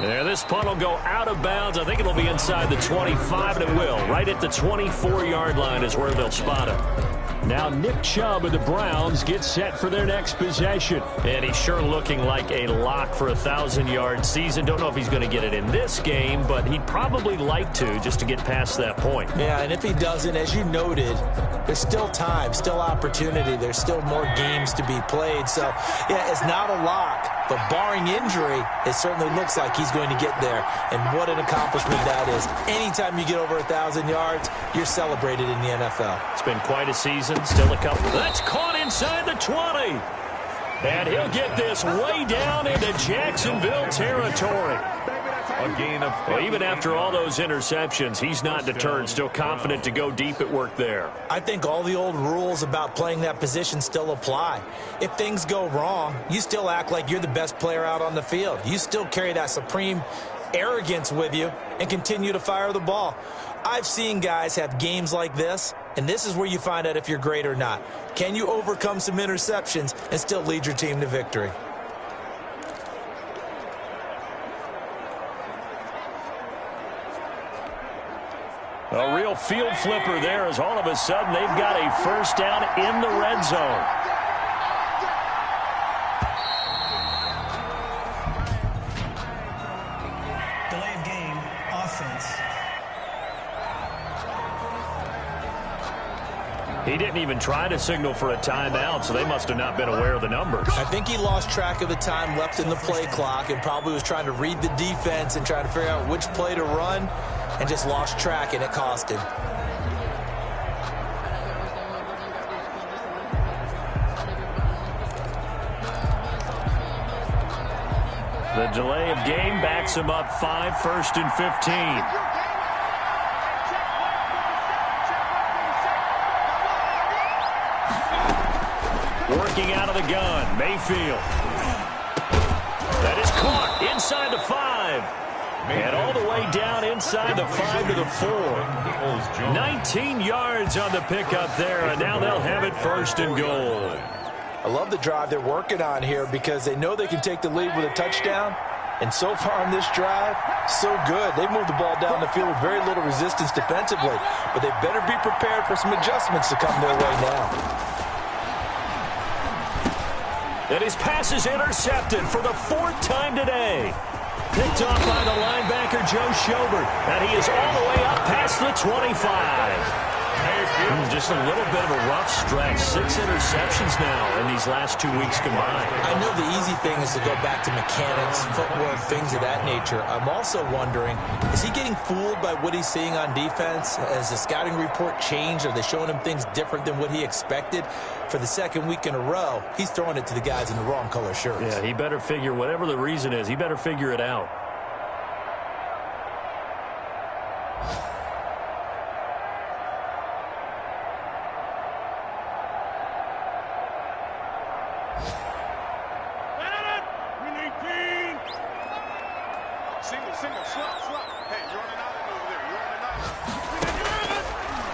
S2: There, this punt will go out of bounds. I think it'll be inside the 25, and it will. Right at the 24-yard line is where they'll spot it. Now Nick Chubb of the Browns gets set for their next possession. And he's sure looking like a lock for a 1,000-yard season. Don't know if he's going to get it in this game, but he'd probably like to just to get past that point.
S3: Yeah, and if he doesn't, as you noted, there's still time, still opportunity. There's still more games to be played. So, yeah, it's not a lock. But barring injury, it certainly looks like he's going to get there. And what an accomplishment that is. Anytime you get over 1,000 yards, you're celebrated in the NFL.
S2: It's been quite a season. Still a couple. That's caught inside the 20. And he'll get this way down into Jacksonville territory.
S1: A gain of 50.
S2: Well, even after all those interceptions, he's not deterred. Still confident to go deep at work there.
S3: I think all the old rules about playing that position still apply. If things go wrong, you still act like you're the best player out on the field. You still carry that supreme arrogance with you and continue to fire the ball. I've seen guys have games like this, and this is where you find out if you're great or not. Can you overcome some interceptions and still lead your team to victory?
S2: A real field flipper there as all of a sudden they've got a first down in the red zone.
S5: Delay of game, offense.
S2: He didn't even try to signal for a timeout, so they must have not been aware of the numbers.
S3: I think he lost track of the time left in the play clock and probably was trying to read the defense and trying to figure out which play to run and just lost track, and it cost him.
S2: The delay of game backs him up 5, 1st and 15. Working out of the gun, Mayfield. That is caught inside the 5. And all the way down inside the 5 to the 4. 19 yards on the pickup there, and now they'll have it 1st and goal.
S3: I love the drive they're working on here because they know they can take the lead with a touchdown. And so far on this drive, so good. They've moved the ball down the field with very little resistance defensively. But they better be prepared for some adjustments to come their way now.
S2: And his pass is intercepted for the 4th time today. Picked off by the linebacker, Joe Schobert. And he is all the way up past the 25. Just a little bit of a rough stretch. 6 interceptions now in these last 2 weeks combined.
S3: I know the easy thing is to go back to mechanics, footwork, things of that nature. I'm also wondering, is he getting fooled by what he's seeing on defense? Has the scouting report changed? Are they showing him things different than what he expected? For the 2nd week in a row, he's throwing it to the guys in the wrong color shirts.
S2: Yeah, he better figure, whatever the reason is, he better figure it out.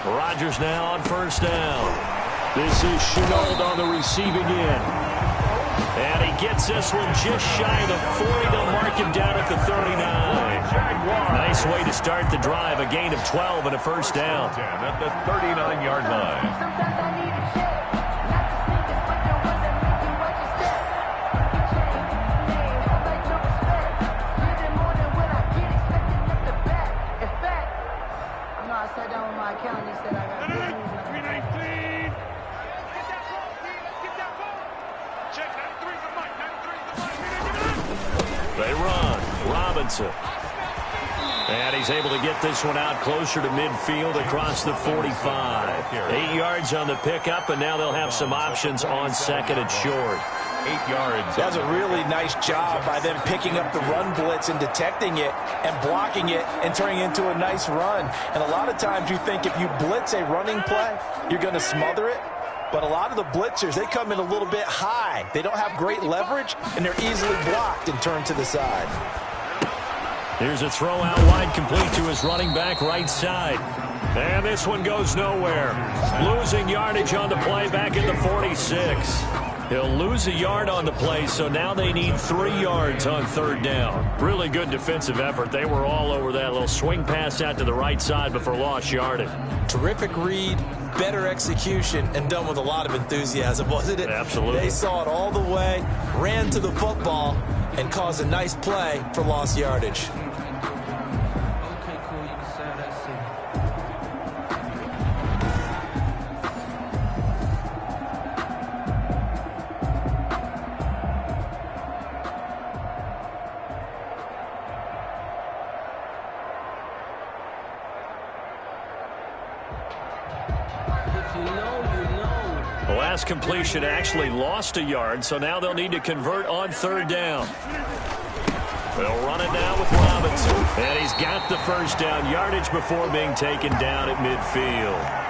S2: Rodgers now on 1st down. This is Chenault on the receiving end. And he gets this one just shy of the 40. They'll mark him down at the 39. Nice way to start the drive. A gain of 12 and a first down.
S1: At the 39-yard line.
S2: They run. Robinson. And he's able to get this one out closer to midfield across the 45. 8 yards on the pickup, and now they'll have some options on second and short.
S1: 8 yards.
S3: That's a really nice job by them picking up the run blitz and detecting it and blocking it and turning it into a nice run. And a lot of times you think if you blitz a running play, you're going to smother it. But a lot of the blitzers, they come in a little bit high. They don't have great leverage, and they're easily blocked and turned to the side.
S2: Here's a throw out wide, complete to his running back right side. And this one goes nowhere. Losing yardage on the play back at the 46. He'll lose a yard on the play, so now they need 3 yards on third down. Really good defensive effort. They were all over that little swing pass out to the right side before lost yardage.
S3: Terrific read, better execution, and done with a lot of enthusiasm, wasn't it?
S2: Absolutely.
S3: They saw it all the way, ran to the football, and caused a nice play for lost yardage.
S6: Okay, cool. You can say that.
S2: The last completion actually lost a yard, so now they'll need to convert on third down. They'll run it now with Robinson. And he's got the first down yardage before being taken down at midfield.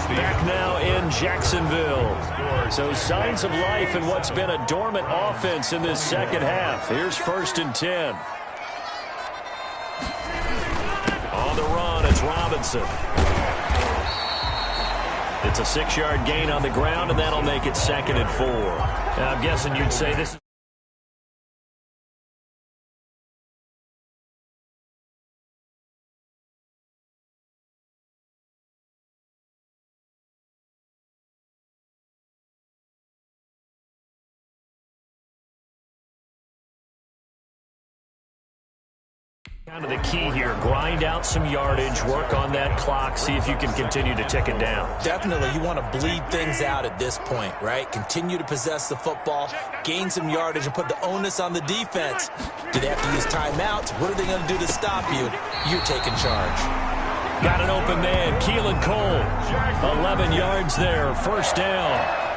S2: Back now in Jacksonville. So signs of life in what's been a dormant offense in this second half. Here's 1st and 10. On the run, it's Robinson. It's a 6-yard gain on the ground, and that'll make it 2nd and 4. Now, I'm guessing you'd say this is kind of the key here. Grind out some yardage, work on that clock, see if you can continue to tick it down.
S3: Definitely, you want to bleed things out at this point, right? Continue to possess the football, gain some yardage, and put the onus on the defense. Do they have to use timeouts? What are they going to do to stop you? You're taking charge.
S2: Got an open man, Keelan Cole. 11 yards there, first down.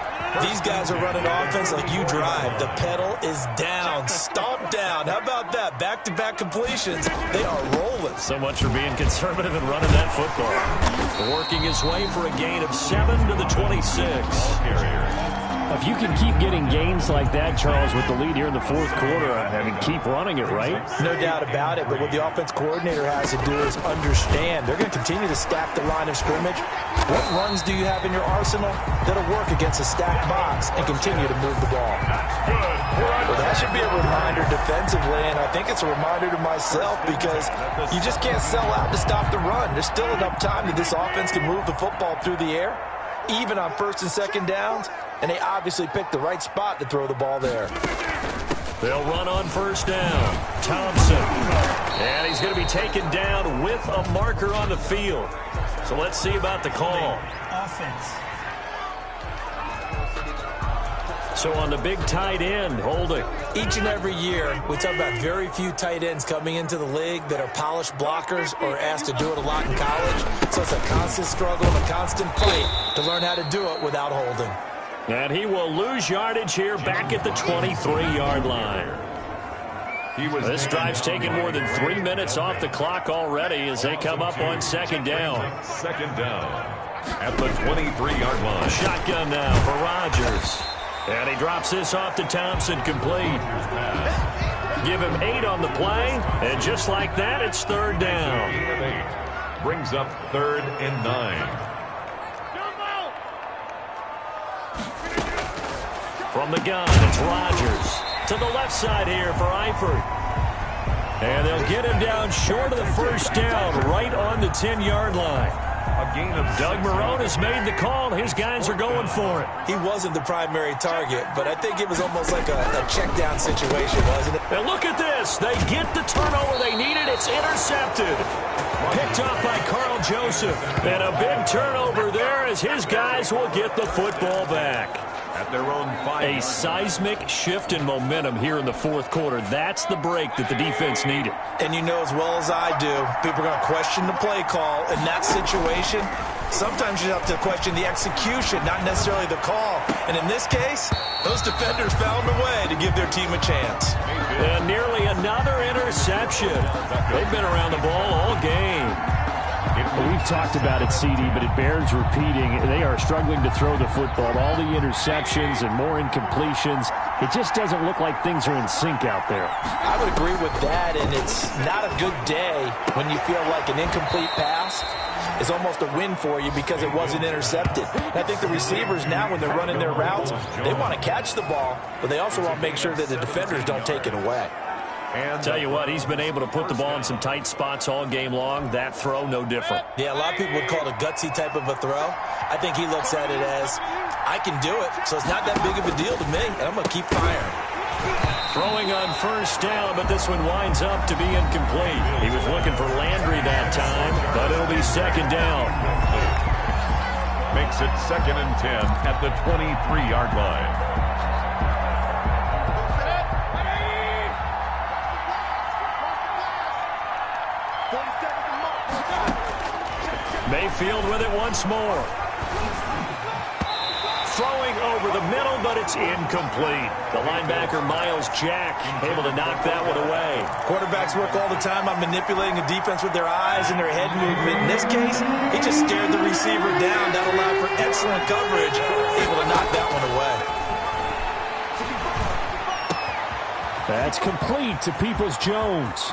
S3: These guys are running offense like you drive. The pedal is down, stomp down. How about that? Back-to-back completions. They are rolling.
S2: So much for being conservative and running that football. Working his way for a gain of 7 to the 26.
S4: If you can keep getting gains like that, Charles, with the lead here in the fourth quarter, I mean, keep running it, right?
S3: No doubt about it, but what the offense coordinator has to do is understand. They're going to continue to stack the line of scrimmage. What runs do you have in your arsenal that'll work against a stacked box and continue to move the ball? Well, that should be a reminder defensively, and I think it's a reminder to myself because you just can't sell out to stop the run. There's still enough time that this offense can move the football through the air, even on 1st and 2nd downs, and they obviously picked the right spot to throw the ball there.
S2: They'll run on first down. Thompson. And he's going to be taken down with a marker on the field. So let's see about the call.
S5: Offense.
S2: So on the big tight end, holding.
S3: Each and every year, we talk about very few tight ends coming into the league that are polished blockers or asked to do it a lot in college. So it's a constant struggle and a constant fight to learn how to do it without holding.
S2: And he will lose yardage here back at the 23-yard line. This drive's taken more than 3 minutes off the clock already as they come up on 2nd down.
S1: 2nd down at the 23-yard line.
S2: Shotgun now for Rodgers. And he drops this off to Thompson, complete. Give him 8 on the play, and just like that, it's third down.
S1: Gain of 8 brings up 3rd and 9.
S2: From the gun, it's Rodgers. To the left side here for Eifert. And they'll get him down short of the first down, right on the 10-yard line.
S1: A gain of
S2: Doug Marrone has made the call. His guys are going for it.
S3: He wasn't the primary target, but I think it was almost like a check down situation, wasn't it?
S2: And look at this. They get the turnover they needed. It's intercepted. Picked up by Carl Joseph. And a big turnover there as his guys will get the football back.
S1: at their own 5.
S2: A seismic shift in momentum here in the fourth quarter. That's the break that the defense needed.
S3: And you know as well as I do, people are going to question the play call. In that situation, sometimes you have to question the execution, not necessarily the call. And in this case, those defenders found a way to give their team a chance.
S2: And nearly another interception. They've been around the ball all game.
S4: We've talked about it, CD, but it bears repeating. They are struggling to throw the football. All the interceptions and more incompletions. It just doesn't look like things are in sync out there.
S3: I would agree with that, and it's not a good day when you feel like an incomplete pass is almost a win for you because it wasn't intercepted. And I think the receivers now, when they're running their routes, they want to catch the ball, but they also want to make sure that the defenders don't take it away.
S2: And tell you what, he's been able to put the ball in some tight spots all game long. That throw, no different.
S3: Yeah, a lot of people would call it a gutsy type of a throw. I think he looks at it as, I can do it, so it's not that big of a deal to me, and I'm going to keep firing.
S2: Throwing on first down, but this one winds up to be incomplete. He was looking for Landry that time, but it'll be second down.
S1: Makes it 2nd and 10 at the 23-yard line.
S2: Mayfield with it once more. Throwing over the middle, but it's incomplete. The linebacker, Miles Jack, able to knock that one away.
S3: Quarterbacks work all the time on manipulating a defense with their eyes and their head movement. In this case, he just stared the receiver down. That allowed for excellent coverage, able to knock that one away.
S4: That's complete to Peoples-Jones.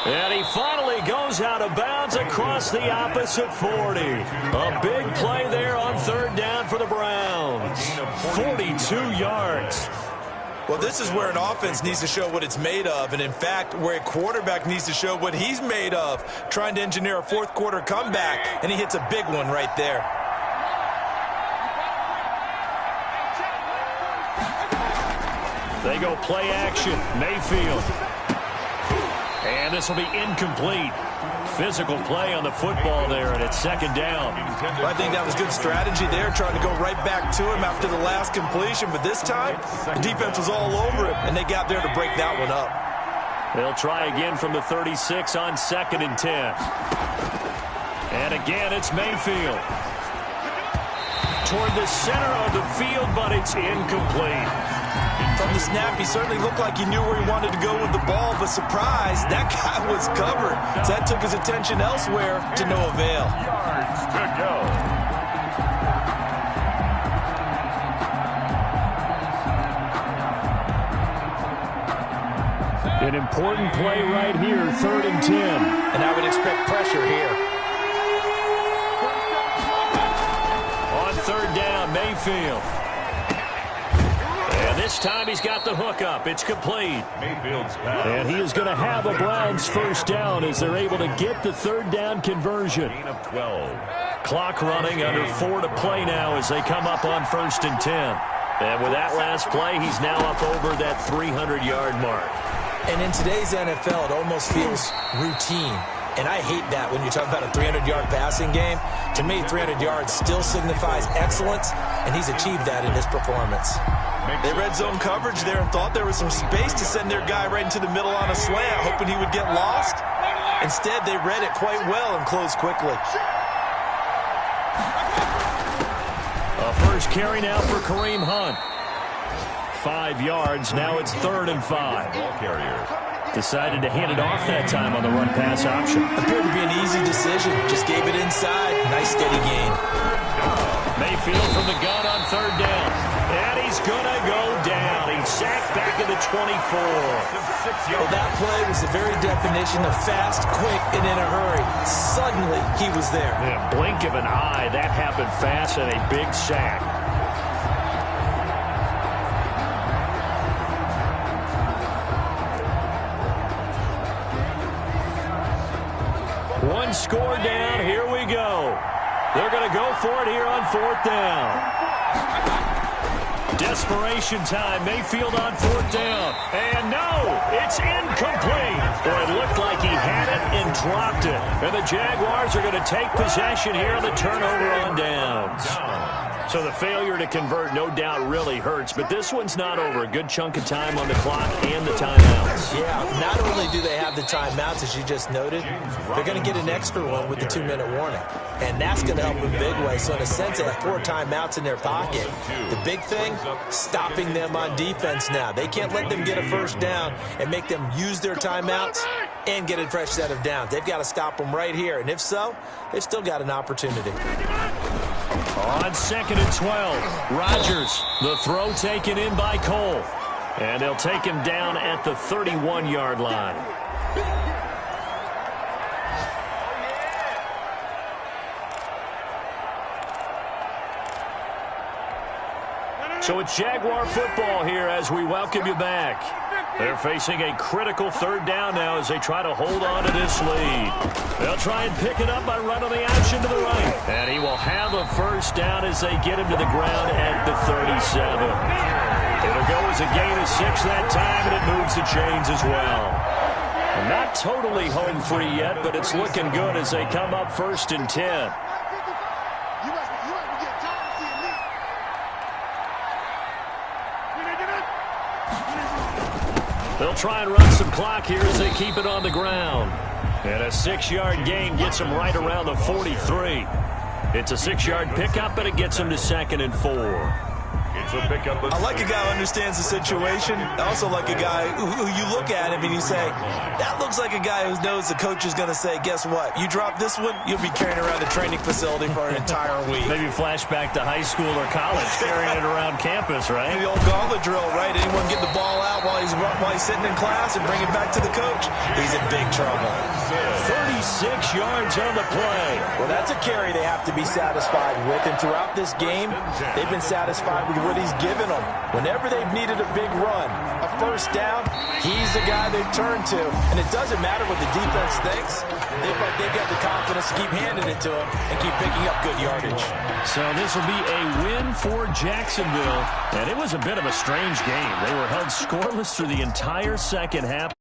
S2: And he finally goes out of bounds across the opposite 40. A big play there on third down for the Browns. 42 yards.
S3: Well, this is where an offense needs to show what it's made of, and in fact, where a quarterback needs to show what he's made of, trying to engineer a fourth quarter comeback, and he hits a big one right there.
S2: They go play action. Mayfield. And this will be incomplete. Physical play on the football there, and it's second down.
S3: Well, I think that was good strategy there, trying to go right back to him after the last completion. But this time, the defense was all over him, and they got there to break that one up.
S2: They'll try again from the 36 on 2nd and 10. And again, it's Mayfield. Toward the center of the field, but it's incomplete.
S3: From the snap, he certainly looked like he knew where he wanted to go with the ball, but surprise, that guy was covered. So that took his attention elsewhere to no avail.
S1: Yards to go.
S4: An important play right here, 3rd and 10.
S3: And I would expect pressure here.
S2: On third down, Mayfield. And this time he's got the hook up. It's complete.
S1: Mayfield's pass.
S4: And he is going to have a Browns first down as they're able to get the third down conversion.
S1: Gain of 12.
S2: Clock running, under 4 to play now as they come up on 1st and 10. And with that last play, he's now up over that 300-yard mark.
S3: And in today's NFL, it almost feels routine. And I hate that when you talk about a 300-yard passing game. To me, 300 yards still signifies excellence, and he's achieved that in his performance. They read zone coverage there and thought there was some space to send their guy right into the middle on a slant, hoping he would get lost. Instead, they read it quite well and closed quickly.
S2: A first carry now for Kareem Hunt. 5 yards. Now it's 3rd and 5.
S1: Ball carrier.
S2: Decided to hand it off that time on the run-pass option.
S3: Appeared to be an easy decision. Just gave it inside. Nice steady gain.
S2: Mayfield from the gun on 3rd down. And he's going to go down. He's sacked back in the
S3: Well, that play was the very definition of fast, quick, and in a hurry. Suddenly, he was there.
S4: Yeah, blink of an eye. That happened fast and a big sack. One score down. Here we go. They're going to go for it here on 4th down. Desperation time. Mayfield on 4th down. And no, it's incomplete. Or it looked like he had it and dropped it. And the Jaguars are going to take possession here on the turnover on downs. So the failure to convert, no doubt, really hurts. But this one's not over. A good chunk of time on the clock and the timeouts.
S3: Yeah, not only do they have the timeouts, as you just noted, they're going to get an extra one with the 2-minute warning. And that's going to help in a big way. So in a sense, they have 4 timeouts in their pocket. The big thing, stopping them on defense now. They can't let them get a first down and make them use their timeouts and get a fresh set of downs. They've got to stop them right here. And if so, they've still got an opportunity.
S4: On 2nd and 12, Rodgers, the throw taken in by Cole. And they'll take him down at the 31-yard line. So it's Jaguar football here as we welcome you back. They're facing a critical 3rd down now as they try to hold on to this lead. They'll try and pick it up by running the option to the right. And he will have a first down as they get him to the ground at the 37. It'll go as a gain of 6 that time, and it moves the chains as well. Not totally home free yet, but it's looking good as they come up 1st and 10. They'll try and run some clock here as they keep it on the ground. And a 6-yard gain gets them right around the 43. It's a 6-yard pickup, but it gets them to 2nd and 4.
S3: I like a guy who understands the situation. I also like a guy who you look at him and you say, that looks like a guy who knows the coach is going to say, guess what? You drop this one, you'll be carrying around the training facility for an entire week.
S4: Maybe flashback to high school or college, carrying it around campus, right?
S3: The old gauntlet drill, right? Anyone get the ball out while he's sitting in class and bring it back to the coach? He's in big trouble.
S4: 36 yards on the play.
S3: Well, that's a carry they have to be satisfied with. And throughout this game, they've been satisfied with what he's given them. Whenever they've needed a big run, a first down, he's the guy they've turned to. And it doesn't matter what the defense thinks. They've got the confidence to keep handing it to him and keep picking up good yardage.
S4: So this will be a win for Jacksonville. And it was a bit of a strange game. They were held scoreless through the entire second half.